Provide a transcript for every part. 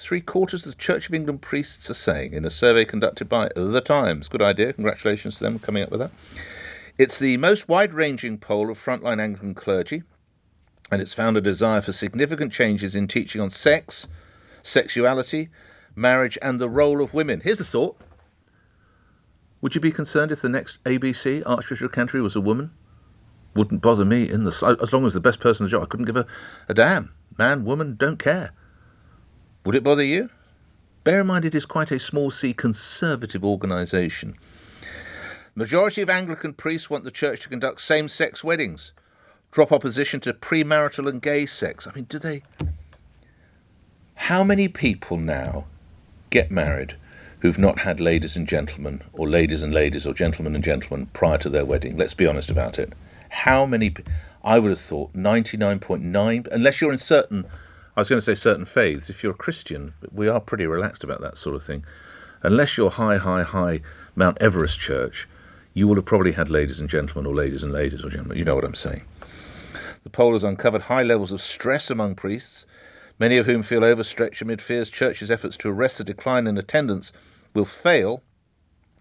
three-quarters of the Church of England priests are saying in a survey conducted by The Times. Good idea. Congratulations to them coming up with that. It's the most wide-ranging poll of frontline Anglican clergy, and it's found a desire for significant changes in teaching on sex, sexuality, marriage, and the role of women. Here's a thought. Would you be concerned if the next ABC, Archbishop of Canterbury, was a woman? Wouldn't bother me in the slightest. As long as the best person in the job, I couldn't give a damn. Man, woman, don't care. Would it bother you? Bear in mind it is quite a small c conservative organisation. Majority of Anglican priests want the church to conduct same-sex weddings, drop opposition to premarital and gay sex. I mean, do they... How many people now get married who've not had ladies and gentlemen, or ladies and ladies, or gentlemen and gentlemen prior to their wedding? Let's be honest about it. How many... I would have thought 99.9... Unless you're in certain... I was going to say certain faiths. If you're a Christian, we are pretty relaxed about that sort of thing. Unless you're high Mount Everest church, you will have probably had ladies and gentlemen, or ladies and ladies, or gentlemen. You know what I'm saying. The poll has uncovered high levels of stress among priests, many of whom feel overstretched amid fears churches' efforts to arrest the decline in attendance will fail.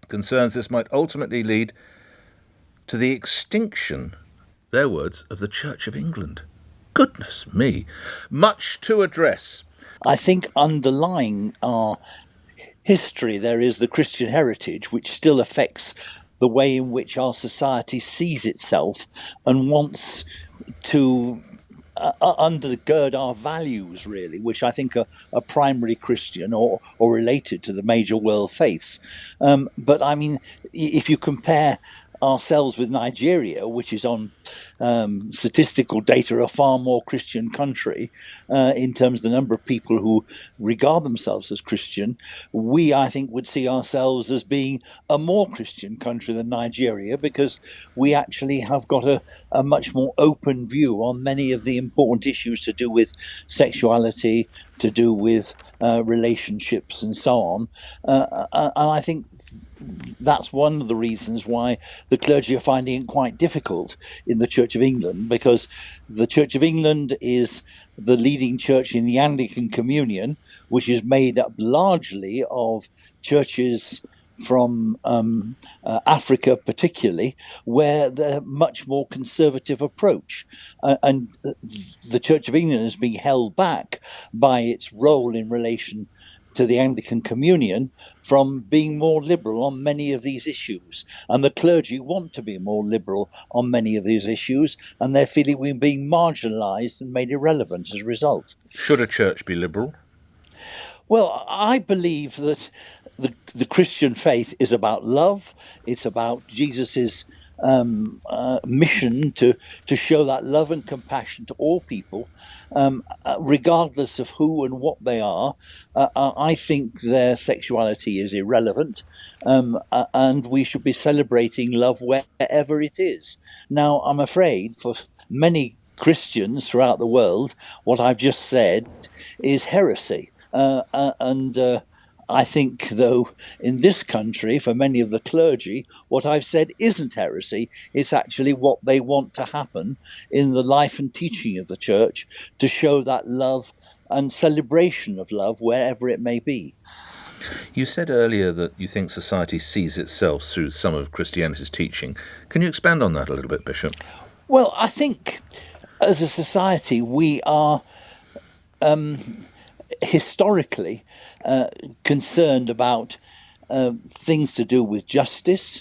Concerns this might ultimately lead to the extinction, their words, of the Church of England. Goodness me. Much to address. I think underlying our history there is the Christian heritage, which still affects the way in which our society sees itself and wants to undergird our values, really, which I think are primarily Christian or related to the major world faiths. But I mean, if you compare ourselves with Nigeria, which is on statistical data a far more Christian country in terms of the number of people who regard themselves as Christian, we, I think, would see ourselves as being a more Christian country than Nigeria, because we actually have got a much more open view on many of the important issues to do with sexuality, to do with relationships and so on. And I think that's one of the reasons why the clergy are finding it quite difficult in the Church of England, because the Church of England is the leading church in the Anglican Communion, which is made up largely of churches from Africa particularly, where they're much more conservative approach. And the Church of England is being held back by its role in relation to the Anglican Communion from being more liberal on many of these issues. And the clergy want to be more liberal on many of these issues, and they're feeling we're being marginalised and made irrelevant as a result. Should a church be liberal? Well, I believe that the Christian faith is about love. It's about Jesus's mission to show that love and compassion to all people, regardless of who and what they are. I think their sexuality is irrelevant, and we should be celebrating love wherever it is. Now, I'm afraid for many Christians throughout the world, what I've just said is heresy. I think, though, in this country, for many of the clergy, what I've said isn't heresy. It's actually what they want to happen in the life and teaching of the church, to show that love and celebration of love wherever it may be. You said earlier that you think society sees itself through some of Christianity's teaching. Can you expand on that a little bit, Bishop? Well, I think as a society we are historically concerned about things to do with justice,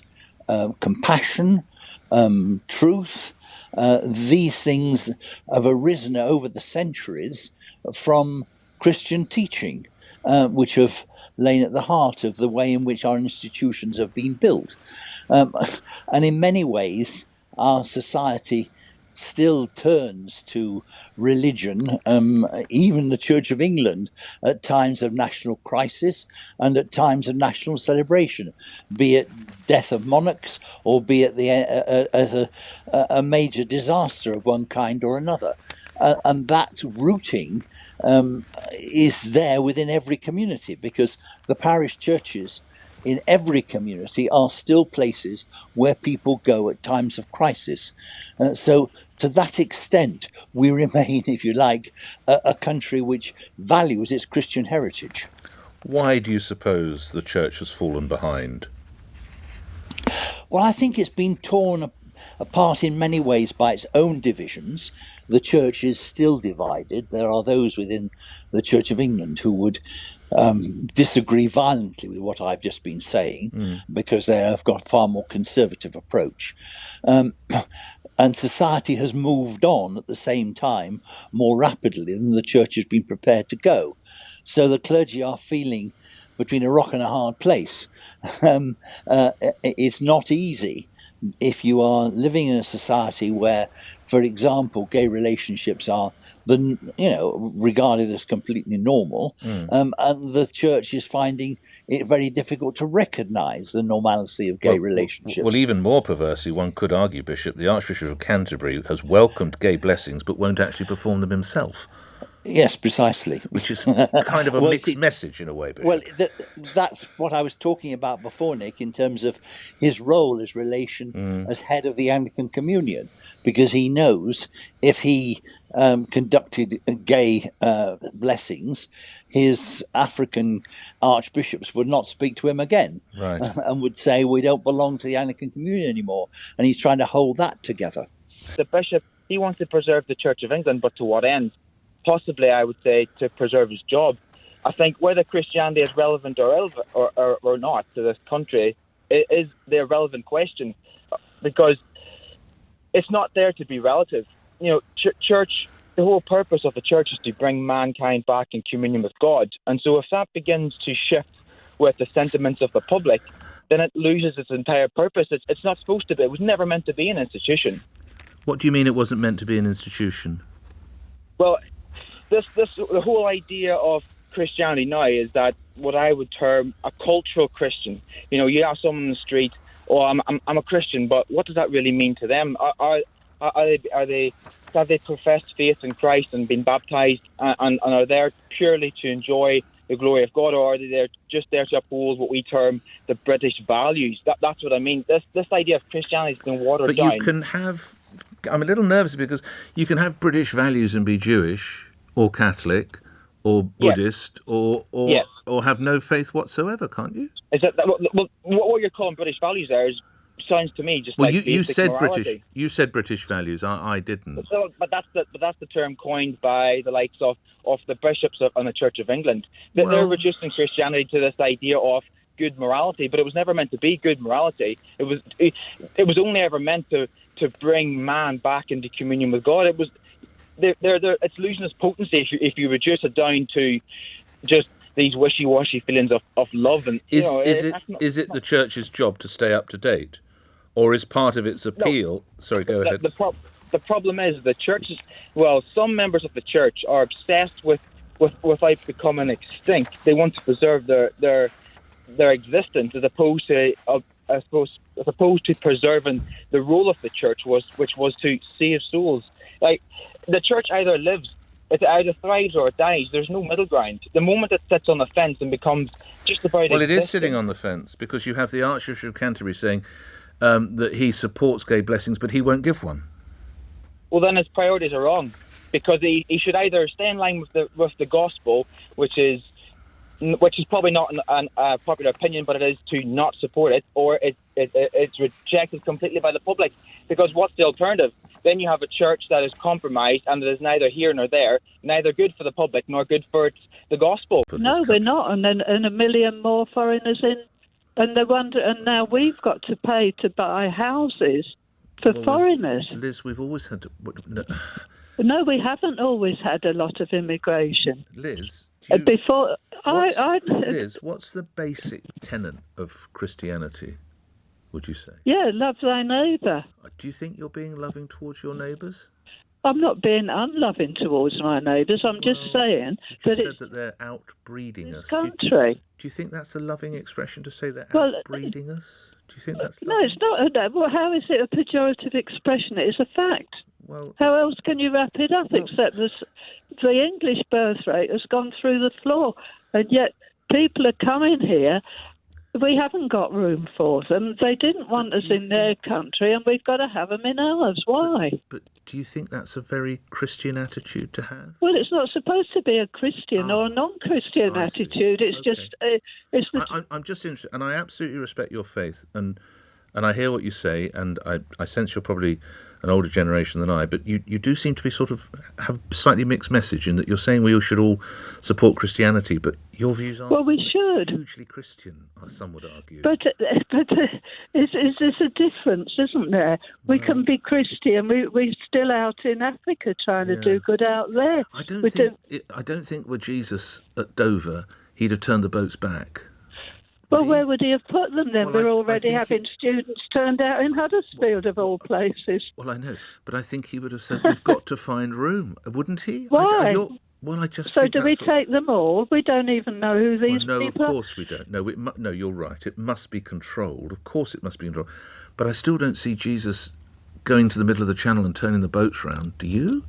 compassion, truth. These things have arisen over the centuries from Christian teaching, which have lain at the heart of the way in which our institutions have been built. And in many ways, our society still turns to religion, even the Church of England, at times of national crisis and at times of national celebration, be it death of monarchs or be it as a major disaster of one kind or another. And that rooting is there within every community, because the parish churches in every community are still places where people go at times of crisis. So to that extent, we remain, if you like, a country which values its Christian heritage. Why do you suppose the church has fallen behind? Well, I think it's been torn apart in many ways by its own divisions. The church is still divided. There are those within the Church of England who would disagree violently with what I've just been saying because they have got a far more conservative approach. And society has moved on at the same time more rapidly than the church has been prepared to go. So the clergy are feeling between a rock and a hard place. It's not easy if you are living in a society where, for example, gay relationships are regarded as completely normal, and the church is finding it very difficult to recognise the normalcy of gay relationships. Well, even more perversely, one could argue, Bishop, the Archbishop of Canterbury has welcomed gay blessings but won't actually perform them himself. Yes, precisely. Which is kind of a mixed message in a way, Bishop. Well, that's what I was talking about before, Nick, in terms of his role as relation as head of the Anglican Communion, because he knows if he conducted gay blessings, his African archbishops would not speak to him again, right, and would say, we don't belong to the Anglican Communion anymore. And he's trying to hold that together. The bishop, he wants to preserve the Church of England, but to what end? Possibly, I would say, to preserve his job. I think whether Christianity is relevant or not to this country is the irrelevant question, because it's not there to be relative. You know, church. The whole purpose of the church is to bring mankind back in communion with God, and so if that begins to shift with the sentiments of the public, then it loses its entire purpose. It's not supposed to be. It was never meant to be an institution. What do you mean it wasn't meant to be an institution? Well, the whole idea of Christianity now is that what I would term a cultural Christian. You know, you ask someone in the street, "Oh, I'm a Christian," but what does that really mean to them? Have they professed faith in Christ and been baptized and are there purely to enjoy the glory of God, or are they just there to uphold what we term the British values? That's what I mean. This idea of Christianity has been watered down. But you can have. I'm a little nervous because you can have British values and be Jewish or Catholic or Buddhist or have no faith whatsoever, can't you? Is that what you're calling British values there sounds to me just like you said morality. British. You said British values. I didn't. But that's the term coined by the likes of the bishops on the Church of England. They're reducing Christianity to this idea of good morality, but it was never meant to be good morality. It was only ever meant to bring man back into communion with God. It was it's losing its potency if you reduce it down to just these wishy-washy feelings of love. And is it the church's job to stay up to date, or is part of its appeal? No, sorry, go ahead. The problem is the church. Some members of the church are obsessed with life becoming extinct. They want to preserve their existence as opposed to preserving the role of the church which was to save souls. Like, the church either thrives or it dies. There's no middle ground. The moment it sits on the fence and becomes just about it is sitting on the fence, because you have the Archbishop of Canterbury saying that he supports gay blessings, but he won't give one. Well, then his priorities are wrong, because he should either stay in line with the gospel, which is probably not a popular opinion, but it is to not support it, or it's rejected completely by the public. Because what's the alternative? Then you have a church that is compromised and that is neither here nor there, neither good for the public nor good for the gospel. No, we're not, and a million more foreigners in, and they wonder, and now we've got to pay to buy houses for foreigners. Liz, we've always had to. No, we haven't always had a lot of immigration. Liz, Liz, what's the basic tenet of Christianity, would you say? Yeah, love thy neighbour. Do you think you're being loving towards your neighbours? I'm not being unloving towards my neighbours. I'm just saying that said that they're outbreeding us. Country. Do you think that's a loving expression to say they're outbreeding us? Do you think that's loving? No, it's not. Well, how is it a pejorative expression? It is a fact. Well, how else can you wrap it up except the English birth rate has gone through the floor, and yet people are coming here we haven't got room for them. They didn't want us in their country, and we've got to have them in ours. Why? But do you think that's a very Christian attitude to have? Well, it's not supposed to be a Christian or a non-Christian I see. attitude. It's Okay. just it's the I'm just interested, and I absolutely respect your faith, and I hear what you say, and I sense you're probably an older generation than I, but you do seem to be sort of have a slightly mixed message in that you're saying we should all support Christianity, but your views aren't well, we should. hugely Christian, some would argue. But there's a difference, isn't there? We can be Christian. We're still out in Africa trying to do good out there. I don't think with Jesus at Dover, he'd have turned the boats back. Well, where would he have put them then? Well, We're I already think having students turned out in Huddersfield, of all places. Well, I know, but I think he would have said, we've got to find room, wouldn't he? Why? I just So think do we that's take them all? We don't even know who these no, people of are. course we don't. No, you're right. It must be controlled. Of course it must be controlled. But I still don't see Jesus going to the middle of the channel and turning the boats round. Do you?